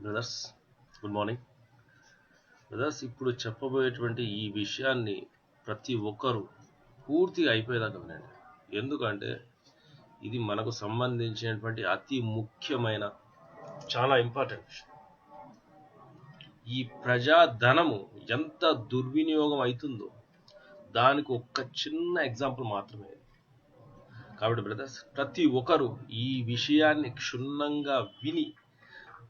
Brothers, good morning. Brothers, ఇప్పుడు చెప్పబోయేటువంటి ఈ విషయాన్ని ప్రతి ఒక్కరూ పూర్తిగా అయిపోయేదాకా వినండి. ఎందుకంటే ఇది మనకు సంబంధించినటువంటి అతి ముఖ్యమైన, చాలా ఇంపార్టెంట్ విషయం. ఈ ప్రజాధనము ఎంత దుర్వినియోగం అవుతుందో దానికి ఒక చిన్న ఎగ్జాంపుల్ మాత్రమే. కాబట్టి బ్రదర్స్, ప్రతి ఒక్కరు ఈ విషయాన్ని క్షుణ్ణంగా విని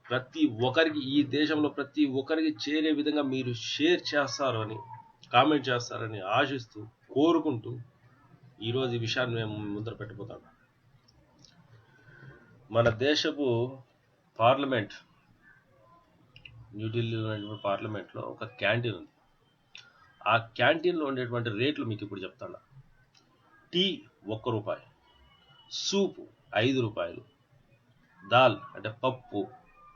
ప్రతి ఒక్కరికి, ఈ దేశంలో ప్రతి ఒక్కరికి చేరే విధంగా మీరు షేర్ చేస్తారని, కామెంట్ చేస్తారని ఆశిస్తూ, కోరుకుంటూ ఈరోజు ఈ విషయాన్ని మేము ముందర పెట్టబోతాము. మన దేశపు పార్లమెంట్, న్యూఢిల్లీలో ఉన్నటువంటి పార్లమెంట్లో ఒక క్యాంటీన్ ఉంది. ఆ క్యాంటీన్లో ఉండేటువంటి రేట్లు మీకు ఇప్పుడు చెప్తాను. టీ ₹1, సూపు ₹5, దాల్ అంటే పప్పు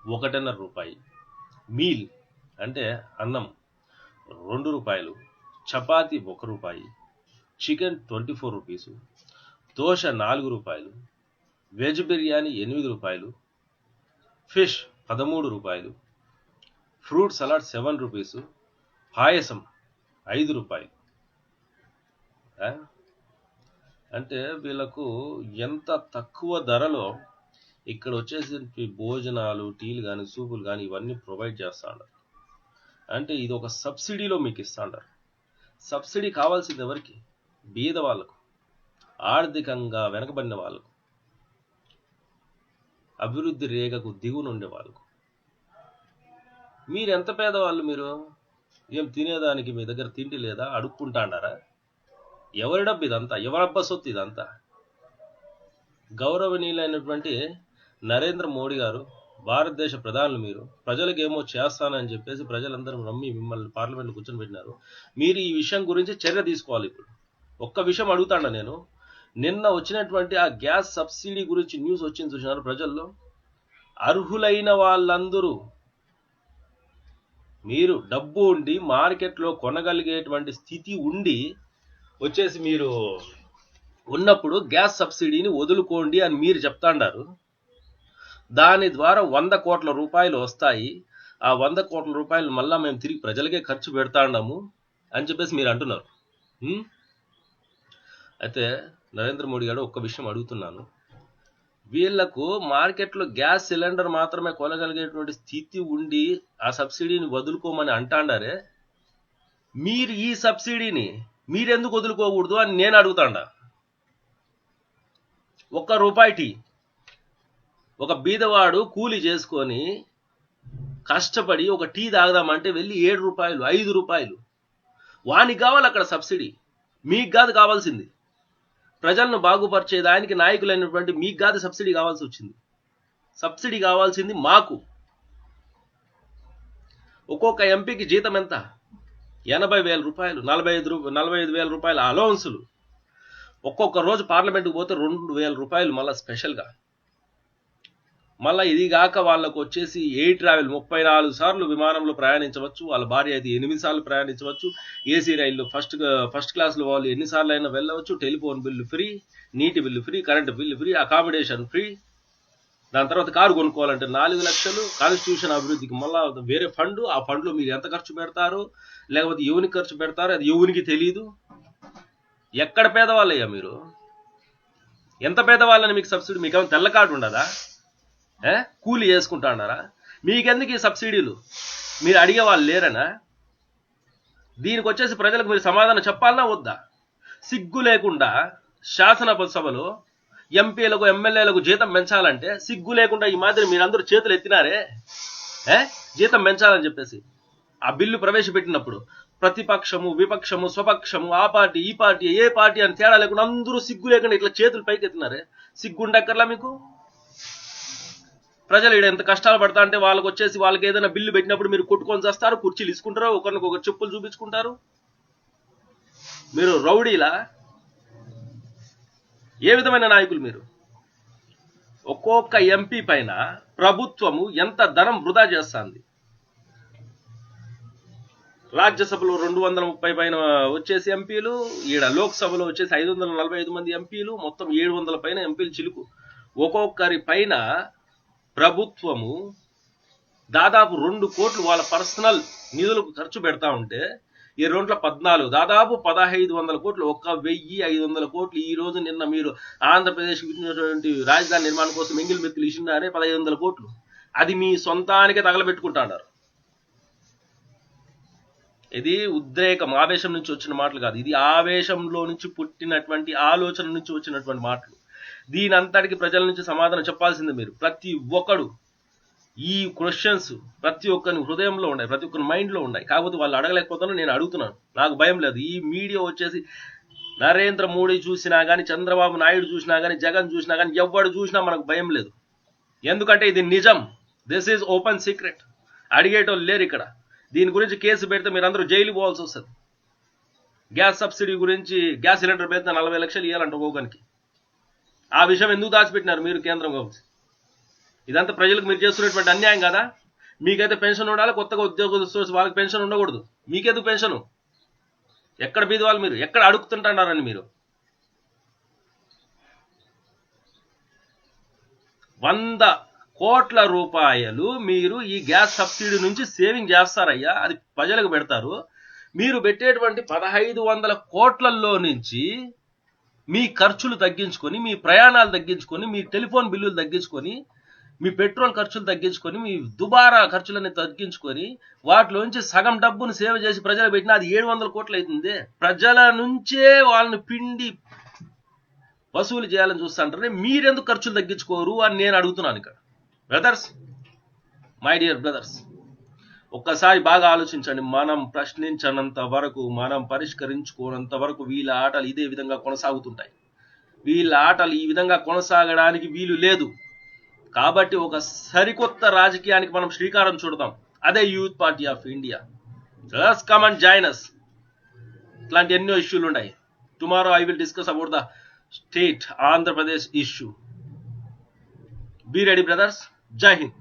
₹1.5, మీల్ అంటే అన్నం ₹2, chapati ₹1, chicken 24 rupees, dosa ₹4, veg biryani ₹8, fish ₹13, fruit salad ₹7, పాయసం ₹5. అంటే వీళ్ళకు ఎంత తక్కువ ధరలో ఇక్కడ వచ్చేసి భోజనాలు, టీలు కానీ, సూపులు కానీ ఇవన్నీ ప్రొవైడ్ చేస్తాడు. అంటే ఇది ఒక సబ్సిడీలో మీకు ఇస్తాంటారు. సబ్సిడీ కావాల్సింది ఎవరికి? బీద వాళ్ళకు, ఆర్థికంగా వెనకబడిన వాళ్ళకు, అభివృద్ధి రేఖకు దిగున ఉండే వాళ్ళకు. మీరు ఎంత పేదవాళ్ళు? మీరు ఏం తినేదానికి మీ దగ్గర తిండి లేదా? అడుక్కుంటాండారా? ఎవరి డబ్బు ఇదంతా? ఎవరబ్బా సొత్తు ఇదంతా? గౌరవనీయులైనటువంటి నరేంద్ర మోడీ గారు, భారతదేశ ప్రధానులు, మీరు ప్రజలకు ఏమో చేస్తానని చెప్పేసి ప్రజలందరూ నమ్మి మిమ్మల్ని పార్లమెంట్లో కూర్చొని పెట్టినారు. మీరు ఈ విషయం గురించి చర్య తీసుకోవాలి. ఇప్పుడు ఒక్క విషయం అడుగుతాండా నేను. నిన్న వచ్చినటువంటి ఆ గ్యాస్ సబ్సిడీ గురించి న్యూస్ వచ్చింది చూసినారు ప్రజల్లో. అర్హులైన వాళ్ళందరూ, మీరు డబ్బు ఉండి మార్కెట్లో కొనగలిగేటువంటి స్థితి ఉండి వచ్చేసి మీరు ఉన్నప్పుడు గ్యాస్ సబ్సిడీని వదులుకోండి అని మీరు చెప్తాండారు. దాని ద్వారా 100 కోట్ల రూపాయలు వస్తాయి. ఆ 100 కోట్ల రూపాయలు మళ్ళా మేము తిరిగి ప్రజలకే ఖర్చు పెడతాండాము అని చెప్పేసి మీరు అంటున్నారు. అయితే నరేంద్ర మోడీ గారు ఒక్క విషయం అడుగుతున్నాను. వీళ్లకు మార్కెట్లో గ్యాస్ సిలిండర్ మాత్రమే కొనగలిగేటువంటి స్థితి ఉండి ఆ సబ్సిడీని వదులుకోమని అంటాండారే, మీరు ఈ సబ్సిడీని మీరెందుకు వదులుకోకూడదు అని నేను అడుగుతాండా. ₹1 టీ, ఒక బీదవాడు కూలి చేసుకొని కష్టపడి ఒక టీ తాగదామంటే వెళ్ళి ₹7, ₹5. వానికి కావాలి అక్కడ సబ్సిడీ, మీకు కాదు కావాల్సింది. ప్రజలను బాగుపరిచేదానికి నాయకులైనటువంటి మీకు కాదు సబ్సిడీ కావాల్సి వచ్చింది. సబ్సిడీ కావాల్సింది మాకు. ఒక్కొక్క ఎంపీకి జీతం ఎంత? ₹80,000, ₹45,000 అలౌన్సులు. ఒక్కొక్క రోజు పార్లమెంట్కి పోతే ₹2,000 మళ్ళీ స్పెషల్గా. మళ్ళీ ఇది కాక వాళ్ళకు వచ్చేసి ఎయిర్ ట్రావెల్ 34 సార్లు విమానంలో ప్రయాణించవచ్చు. వాళ్ళ భార్య అయితే 8 సార్లు ప్రయాణించవచ్చు. ఏసీ రైల్లో ఫస్ట్ క్లాస్లో వాళ్ళు ఎన్నిసార్లు అయినా వెళ్ళవచ్చు. టెలిఫోన్ బిల్లు ఫ్రీ, నీటి bill free, current bill free, accommodation free. దాని తర్వాత కారు కొనుక్కోవాలంటే 4 లక్షలు. కాన్స్టిట్యూషన్ అభివృద్ధికి మళ్ళీ వేరే ఫండ్. ఆ ఫండ్లో మీరు ఎంత ఖర్చు పెడతారు, లేకపోతే ఎవరికి ఖర్చు పెడతారు అది ఎవరికి తెలియదు. ఎక్కడ పేదవాళ్ళయ్యా మీరు? ఎంత పేదవాళ్ళని మీకు సబ్సిడీ? మీకు ఏమైనా తెల్ల కార్డు ఉండదా? కూలి చేసుకుంటా అన్నారా? మీకెందుకు ఈ సబ్సిడీలు? మీరు అడిగే వాళ్ళు లేరనా? దీనికి వచ్చేసి ప్రజలకు మీరు సమాధానం చెప్పాలన్నా వద్దా? సిగ్గు లేకుండా శాసనసభలో ఎంపీలకు, ఎమ్మెల్యేలకు జీతం పెంచాలంటే సిగ్గు లేకుండా ఈ మాదిరి మీరందరూ చేతులు ఎత్తినారే జీతం పెంచాలని చెప్పేసి. ఆ బిల్లు ప్రవేశపెట్టినప్పుడు ప్రతిపక్షము, విపక్షము, స్వపక్షము, ఆ పార్టీ, ఈ పార్టీ, ఏ పార్టీ అని తేడా లేకుండా అందరూ సిగ్గు లేకుండా ఇట్లా చేతులు పైకి ఎత్తినారే. సిగ్గుండక్కర్లా మీకు? ప్రజలు ఇక్కడ ఎంత కష్టాలు పడతా అంటే వాళ్ళకి ఏదైనా బిల్లు పెట్టినప్పుడు మీరు కొట్టుకొని చేస్తారు, కుర్చీలు ఇసుకుంటారు, ఒకరికొకరు చెప్పులు చూపించుకుంటారు. మీరు రౌడీలా? ఏ విధమైన నాయకులు మీరు? ఒక్కొక్క ఎంపీ పైన ప్రభుత్వము ఎంత ధనం వృధా చేస్తుంది. రాజ్యసభలో 230 పైన వచ్చేసి ఎంపీలు, ఈడ లోక్సభలో వచ్చేసి 545 మంది ఎంపీలు, మొత్తం 700 పైన ఎంపీలు చిలుకు. ఒక్కొక్కరి పైన ప్రభుత్వము దాదాపు 2 కోట్లు వాళ్ళ పర్సనల్ నిధులకు ఖర్చు పెడతా ఉంటే ఈ 214 దాదాపు 1500 కోట్లు, 1500 కోట్లు ఈ రోజు నిన్న మీరు ఆంధ్రప్రదేశ్ ఇచ్చినటువంటి రాజధాని నిర్మాణం కోసం ఎంగిల్ మెత్తులు ఇచ్చినారే 1500 కోట్లు. అది మీ సొంతానికే తగలబెట్టుకుంటున్నారు. ఇది ఉద్రేకం, ఆవేశం నుంచి వచ్చిన మాటలు కాదు. ఇది ఆవేశంలో నుంచి పుట్టినటువంటి ఆలోచన నుంచి వచ్చినటువంటి మాటలు. దీని అంతటికి ప్రజల నుంచి సమాధానం చెప్పాల్సిందే మీరు. ప్రతి ఒక్కడు ఈ క్వశ్చన్స్ ప్రతి ఒక్కరి హృదయంలో ఉన్నాయి, ప్రతి ఒక్కరి మైండ్లో ఉన్నాయి. కాకపోతే వాళ్ళు అడగలేకపోతాను, నేను అడుగుతున్నాను. నాకు భయం లేదు. ఈ మీడియా వచ్చేసి నరేంద్ర మోడీ చూసినా కానీ, చంద్రబాబు నాయుడు చూసినా కానీ, జగన్ చూసినా కానీ, ఎవడు చూసినా మనకు భయం లేదు. ఎందుకంటే ఇది నిజం. This is open secret. అడిగేటోళ్ళు లేరు ఇక్కడ. దీని గురించి కేసు పెడితే మీరందరూ జైలు పోవాల్సి వస్తుంది. గ్యాస్ సబ్సిడీ గురించి గ్యాస్ సిలిండర్ పెడితే 40 లక్షలు ఇవ్వాలంట ఒక్కొక్కరికి. ఆ విషయం ఎందుకు దాచిపెట్టినారు మీరు కేంద్రం కావచ్చు? ఇదంతా ప్రజలకు మీరు చేస్తున్నటువంటి అన్యాయం కదా. మీకైతే పెన్షన్ ఉండాలి, కొత్తగా ఉద్యోగస్తులు వాళ్ళకి పెన్షన్ ఉండకూడదు. మీకెందుకు పెన్షను? ఎక్కడ బీది వాళ్ళు మీరు? ఎక్కడ అడుగుతుంటున్నారని మీరు? 100 కోట్ల రూపాయలు మీరు ఈ గ్యాస్ సబ్సిడీ నుంచి సేవింగ్ చేస్తారయ్యా. అది ప్రజలకు పెడతారు. మీరు పెట్టేటువంటి 1500 కోట్లలో నుంచి మీ ఖర్చులు తగ్గించుకొని, మీ ప్రయాణాలు తగ్గించుకొని, మీ టెలిఫోన్ బిల్లులు తగ్గించుకొని, మీ పెట్రోల్ ఖర్చులు తగ్గించుకొని, మీ దుబారా ఖర్చులన్నీ తగ్గించుకొని, వాటిలోంచి సగం డబ్బును సేవ చేసి ప్రజలు పెట్టినా అది 700 కోట్లు అవుతుంది. ప్రజల నుంచే వాళ్ళని పిండి వసూలు చేయాలని చూస్తుంటారే. మీరెందుకు ఖర్చులు తగ్గించుకోరు అని నేను అడుగుతున్నాను ఇక్కడ. బ్రదర్స్, మై డియర్ బ్రదర్స్, ఒక్కసారి బాగా ఆలోచించండి. మనం ప్రశ్నించనంత వరకు, మనం పరిష్కరించుకోనంత వరకు వీళ్ళ ఆటలు ఇదే విధంగా కొనసాగుతుంటాయి. వీళ్ళ ఆటలు ఈ విధంగా కొనసాగడానికి వీలు లేదు. కాబట్టి ఒక సరికొత్త రాజకీయానికి మనం శ్రీకారం చుడదాం. అదే youth party of India. Just come and join us. ఇట్లాంటి ఎన్నో ఇష్యూలు ఉన్నాయి. Tomorrow I will discuss about the state Andhra Pradesh issue. Be ready brothers. జై హింద్.